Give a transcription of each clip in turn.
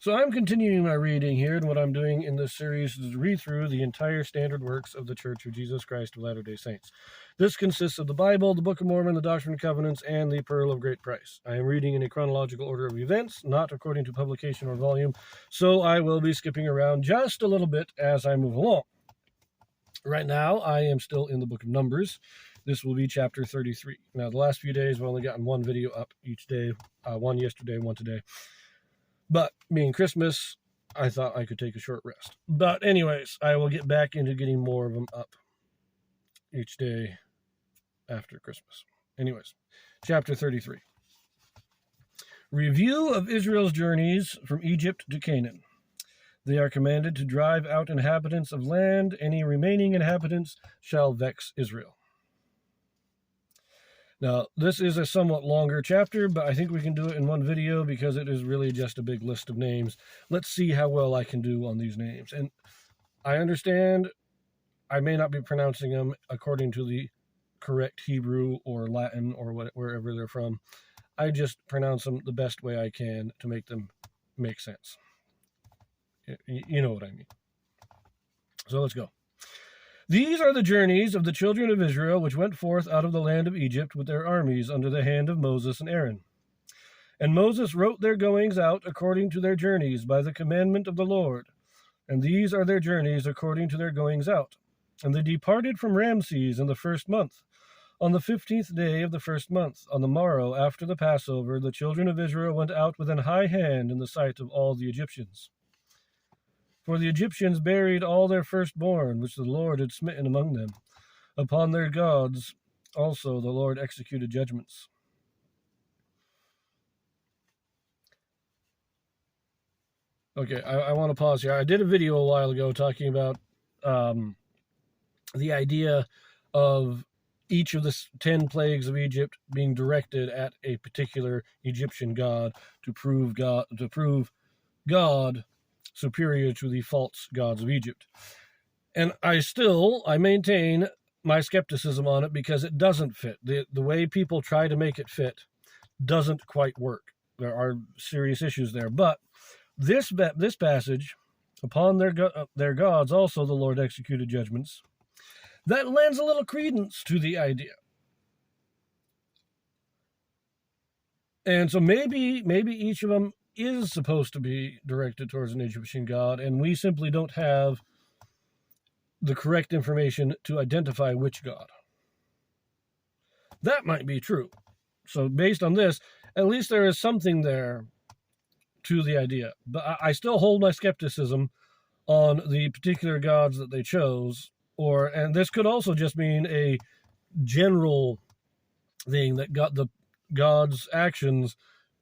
So I'm continuing my reading here, and what I'm doing in this series is read through the entire standard works of the Church of Jesus Christ of Latter-day Saints. This consists of the Bible, the Book of Mormon, the Doctrine and Covenants, and the Pearl of Great Price. I am reading in a chronological order of events, not according to publication or volume, so I will be skipping around just a little bit as I move along. Right now, I am still in the Book of Numbers. This will be chapter 33. Now, the last few days, we've only gotten one video up each day, one yesterday, one today. But being Christmas, I thought I could take a short rest. But anyways, I will get back into getting more of them up each day after Christmas. Anyways, chapter 33. Review of Israel's journeys from Egypt to Canaan. They are commanded to drive out inhabitants of land. Any remaining inhabitants shall vex Israel. Now, this is a somewhat longer chapter, but I think we can do it in one video because it is really just a big list of names. Let's see how well I can do on these names. And I understand I may not be pronouncing them according to the correct Hebrew or Latin or wherever they're from. I just pronounce them the best way I can to make them make sense. You know what I mean. So let's go. These are the journeys of the children of Israel which went forth out of the land of Egypt with their armies under the hand of Moses and Aaron. And Moses wrote their goings out according to their journeys by the commandment of the Lord. And these are their journeys according to their goings out. And they departed from Ramses in the first month. On the 15th day of the first month, on the morrow after the Passover, the children of Israel went out with an high hand in the sight of all the Egyptians. For the Egyptians buried all their firstborn, which the Lord had smitten among them. Upon their gods also the Lord executed judgments. Okay, I want to pause here. I did a video a while ago talking about the idea of each of the 10 plagues of Egypt being directed at a particular Egyptian god to prove God superior to the false gods of Egypt. And I maintain my skepticism on it because it doesn't fit. The way people try to make it fit doesn't quite work. There are serious issues there. But this passage, upon their gods also the Lord executed judgments, that lends a little credence to the idea. And so maybe each of them is supposed to be directed towards an Egyptian god, and we simply don't have the correct information to identify which god. That might be true. So based on this, at least there is something there to the idea. But I still hold my skepticism on the particular gods that they chose, and this could also just mean a general thing that the god's actions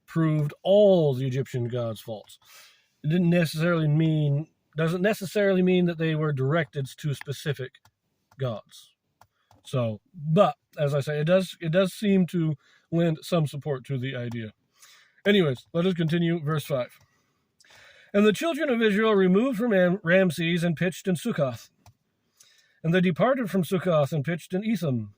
proved all the Egyptian gods' faults. It doesn't necessarily mean that they were directed to specific gods. So, but as I say, it does seem to lend some support to the idea. Anyways, let us continue verse 5. And the children of Israel removed from Ramses and pitched in Succoth. And they departed from Succoth and pitched in Etham,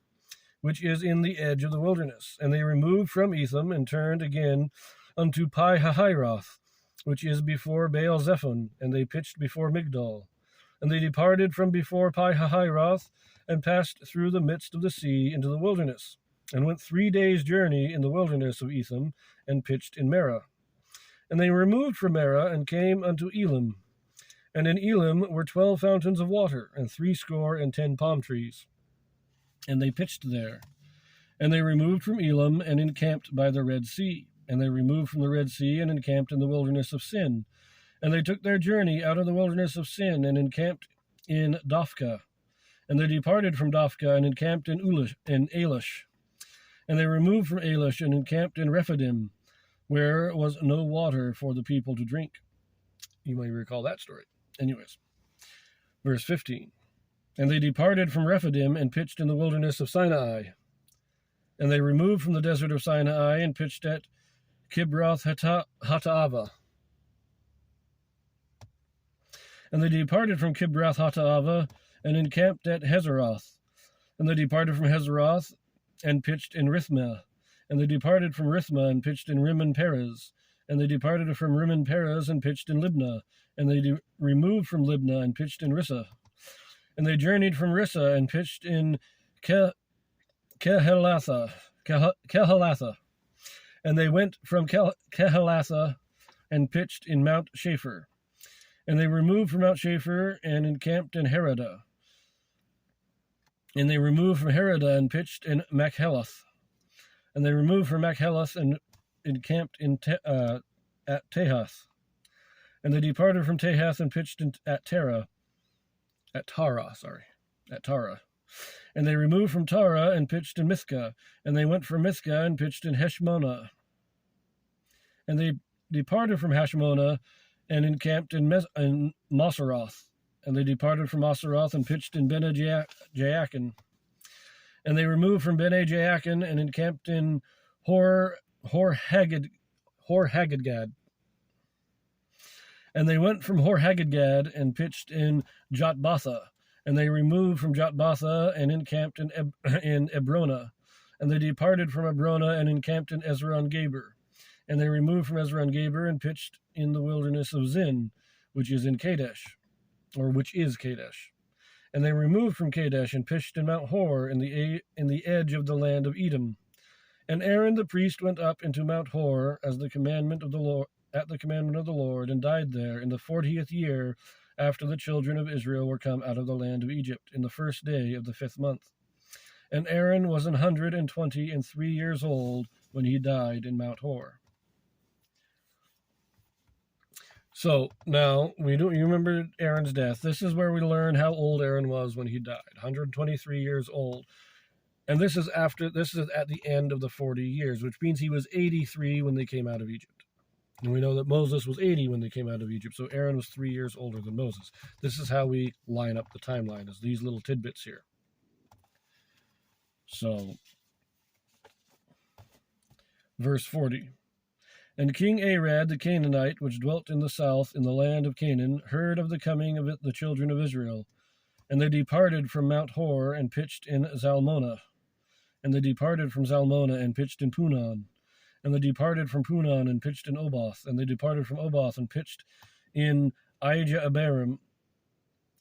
which is in the edge of the wilderness. And they removed from Etham and turned again unto Pi-hahiroth, which is before Baal-zephon, and they pitched before Migdol. And they departed from before Pi-hahiroth and passed through the midst of the sea into the wilderness, and went 3 days' journey in the wilderness of Etham, and pitched in Merah. And they removed from Merah and came unto Elim. And in Elim were 12 fountains of water, and 70 palm trees. And they pitched there. And they removed from Elim and encamped by the Red Sea. And they removed from the Red Sea and encamped in the wilderness of Sin. And they took their journey out of the wilderness of Sin and encamped in Dophkah. And they departed from Dophkah and encamped in Elish. And they removed from Elish and encamped in Rephidim, where was no water for the people to drink. You may recall that story. Anyways, verse 15. And they departed from Rephidim and pitched in the wilderness of Sinai. And they removed from the desert of Sinai and pitched at Kibroth Hattaavah. And they departed from Kibroth Hattaavah and encamped at Hazeroth. And they departed from Hazeroth and pitched in Rithmah. And they departed from Rithmah and pitched in Rimmon Perez. And they departed from Rimmon Perez and pitched in Libnah. And they removed from Libnah and pitched in Rissa. And they journeyed from Rissa and pitched in Kehelatha. And they went from Kehelatha and pitched in Mount Shapher. And they removed from Mount Shapher and encamped in Heradah. And they removed from Heradah and pitched in Machelath. And they removed from Machelath and encamped at Tehath. And they departed from Tehath and pitched at Tara. And they removed from Tara and pitched in Mithka. And they went from Mithka and pitched in Heshmonah. And they departed from Heshmonah and encamped in Moseroth. And they departed from Moseroth and pitched in Bene Jaakan. And they removed from Bene Jaakan and encamped in Hor Haggidgad. And they went from Hor Haggidgad and pitched in Jotbatha. And they removed from Jotbatha and encamped in Ebrona. And they departed from Ebrona and encamped in Ezron Gaber. And they removed from Ezron Gaber and pitched in the wilderness of Zin, which is Kadesh. And they removed from Kadesh and pitched in Mount Hor in the edge of the land of Edom. And Aaron the priest went up into Mount Hor at the commandment of the Lord, and died there in the 40th year after the children of Israel were come out of the land of Egypt, in the first day of the 5th month. And Aaron was 123 years old when he died in Mount Hor. So now you remember Aaron's death. This is where we learn how old Aaron was when he died, 123 years old. And this is at the end of the 40 years, which means he was 83 when they came out of Egypt. And we know that Moses was 80 when they came out of Egypt, so Aaron was 3 years older than Moses. This is how we line up the timeline, is these little tidbits here. So, verse 40. And King Arad the Canaanite, which dwelt in the south in the land of Canaan, heard of the coming of the children of Israel. And they departed from Mount Hor and pitched in Zalmonah. And they departed from Zalmonah and pitched in Punon. And they departed from Punon and pitched in Oboth. And they departed from Oboth and pitched in Ijah-Abarim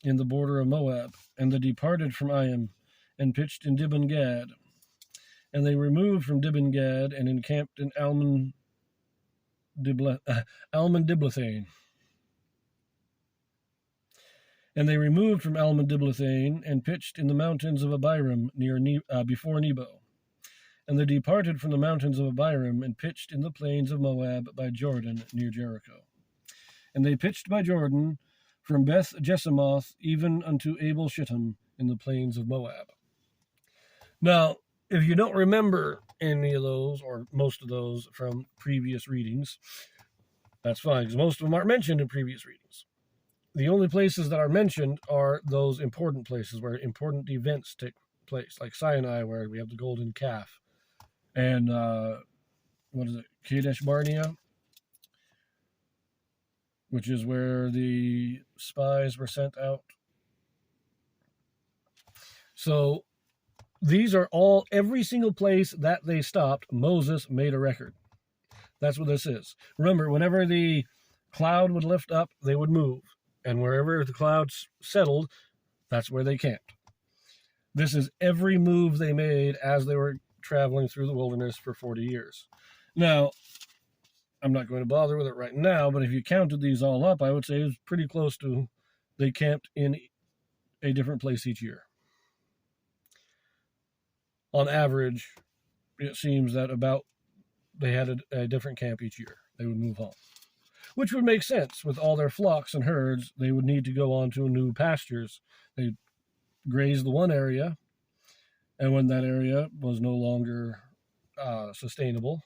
in the border of Moab. And they departed from Iam and pitched in Dibon-Gad. And they removed from Dibon-Gad and encamped in Almon Diblathane. And they removed from Almon Diblathane and pitched in the mountains of Abiram before Nebo. And they departed from the mountains of Abiram and pitched in the plains of Moab by Jordan near Jericho. And they pitched by Jordan from Beth Jesimoth even unto Abel Shittim in the plains of Moab. Now, if you don't remember any of those or most of those from previous readings, that's fine, because most of them aren't mentioned in previous readings. The only places that are mentioned are those important places where important events take place, like Sinai, where we have the golden calf, and Kadesh Barnea, which is where the spies were sent out. So these are every single place that they stopped, Moses made a record. That's what this is. Remember, whenever the cloud would lift up, they would move. And wherever the clouds settled, that's where they camped. This is every move they made as they were traveling through the wilderness for 40 years. Now, I'm not going to bother with it right now, but if you counted these all up, I would say it was pretty close to they camped in a different place each year. On average, it seems that about they had a different camp each year. They would move on, which would make sense. With all their flocks and herds, they would need to go on to new pastures. They'd graze the one area, and when that area was no longer sustainable,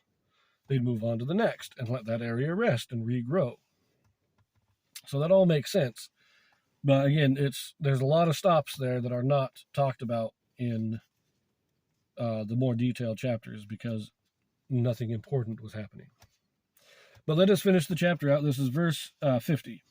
they'd move on to the next and let that area rest and regrow. So that all makes sense. But again, there's a lot of stops there that are not talked about in the more detailed chapters because nothing important was happening. But let us finish the chapter out. This is verse 50.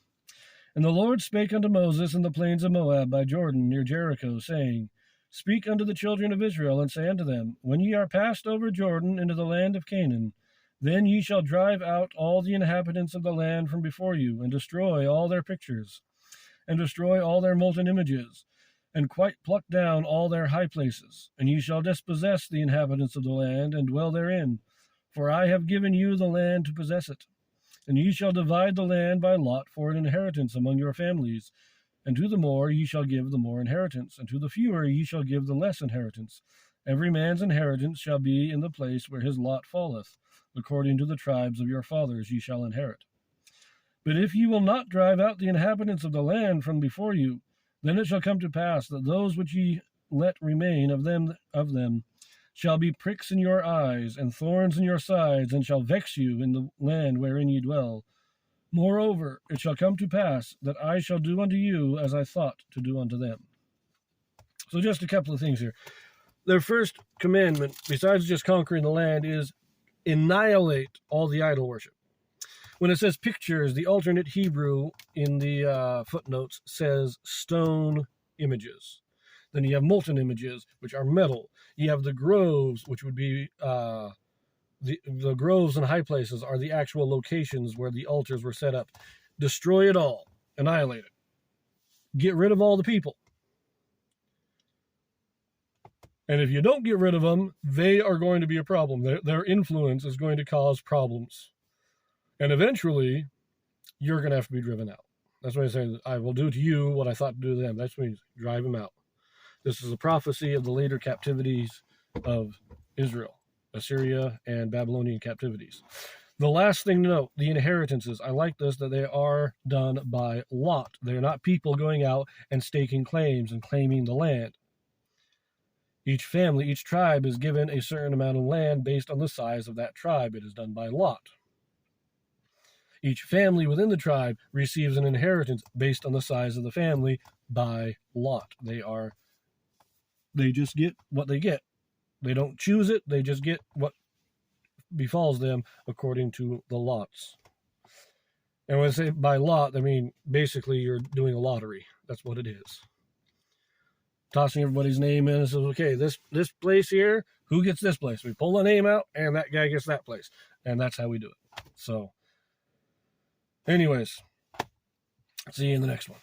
And the Lord spake unto Moses in the plains of Moab by Jordan near Jericho, saying, Speak unto the children of Israel, and say unto them, When ye are passed over Jordan into the land of Canaan, Then ye shall drive out all the inhabitants of the land from before you, and destroy all their pictures, and destroy all their molten images, and quite pluck down all their high places. And ye shall dispossess the inhabitants of the land, and dwell therein. For I have given you the land to possess it. And ye shall divide the land by lot for an inheritance among your families. And to the more ye shall give the more inheritance, and to the fewer ye shall give the less inheritance. Every man's inheritance shall be in the place where his lot falleth. According to the tribes of your fathers ye shall inherit. But if ye will not drive out the inhabitants of the land from before you, then it shall come to pass that those which ye let remain of them shall be pricks in your eyes, and thorns in your sides, and shall vex you in the land wherein ye dwell. Moreover, it shall come to pass that I shall do unto you as I thought to do unto them. So just a couple of things here. Their first commandment, besides just conquering the land, is annihilate all the idol worship. When it says pictures, the alternate Hebrew in the footnotes says stone images. Then you have molten images, which are metal. You have the groves, which would be the groves and high places are the actual locations where the altars were set up. Destroy it all. Annihilate it. Get rid of all the people. And if you don't get rid of them, they are going to be a problem. Their influence is going to cause problems. And eventually, you're going to have to be driven out. That's why I say, I will do to you what I thought to do to them. That's when you drive them out. This is a prophecy of the later captivities of Israel, Assyria, and Babylonian captivities. The last thing to note, the inheritances. I like this, that they are done by lot. They're not people going out and staking claims and claiming the land. Each family, each tribe is given a certain amount of land based on the size of that tribe. It is done by lot. Each family within the tribe receives an inheritance based on the size of the family by lot. They just get what they get. They don't choose it. They just get what befalls them according to the lots. And when I say by lot, I mean basically you're doing a lottery. That's what it is. Tossing everybody's name in and says, okay, this place here, who gets this place? We pull the name out, and that guy gets that place. And that's how we do it. So, anyways, see you in the next one.